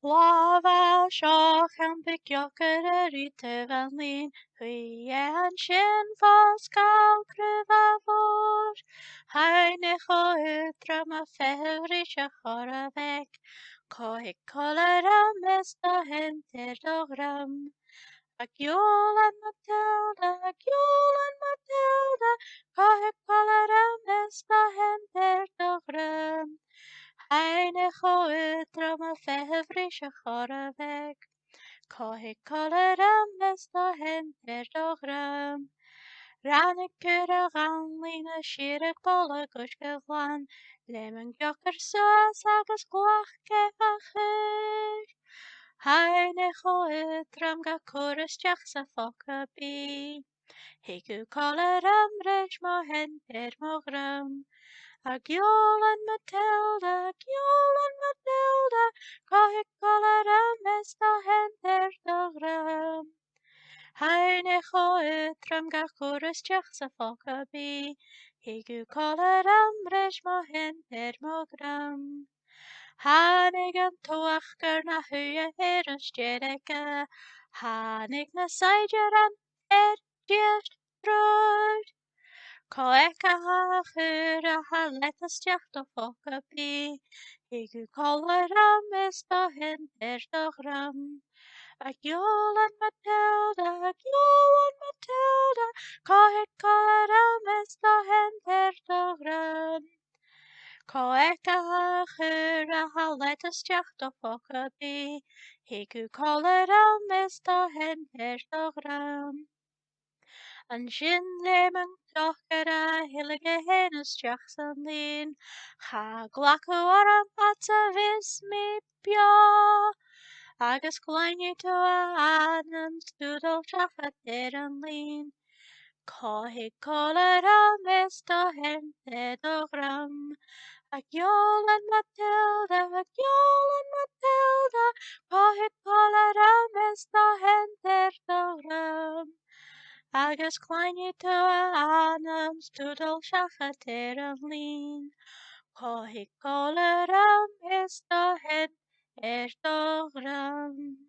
Lava seach an beagiochar ar ite van lín, hui an sin fós gal cryfa fór. Hainich o ydram a ffefrys a chorafeg, coig colar am esta henter dogram. Ac Iolan Matilda, coig colar am esta henter dogram. Heinig o ydram a ffefrys a chorafeg, coig colar am esta henter dogram. Rannig gyr a ganlyn a sirig bol a gwsgylwan, lemon giocar swas agos gwach a chyr. Heinig o ydram ga cwrys jach sa ffoc a bi, higw colar am rech mo henter mo gram. Ac Iolan Matilda, coig colar am esta henter dogram. Heinig o ydram ga cwrys jach sa ffoc a bi, higw colar am rech mo henter mo gram. Hanig an toach gyr na hwya yn stedega, hanig na saidir an diast drod. Coec a chyr a haletas diach do ffoc a bi, higw colar am esta henter dogram. Ac Iolan Matilda, coed colar am esta henter dogram. Coec a chyr a haletas diach do ffoc a bi, higw colar am esta henter dogram. An sin lemon cocher a hilig a henus diach san lin, cha glac o aram at a vis mi bio. Agus gwainio to a anam stwdol traffa an lin. Cohig colar am esta henter dogram. Ac Iolan Matilda, cohig colar am esta henter dogram. Agus gwainio to a anam stwdol traffa an lin. Cohig colar am esta henter dogram.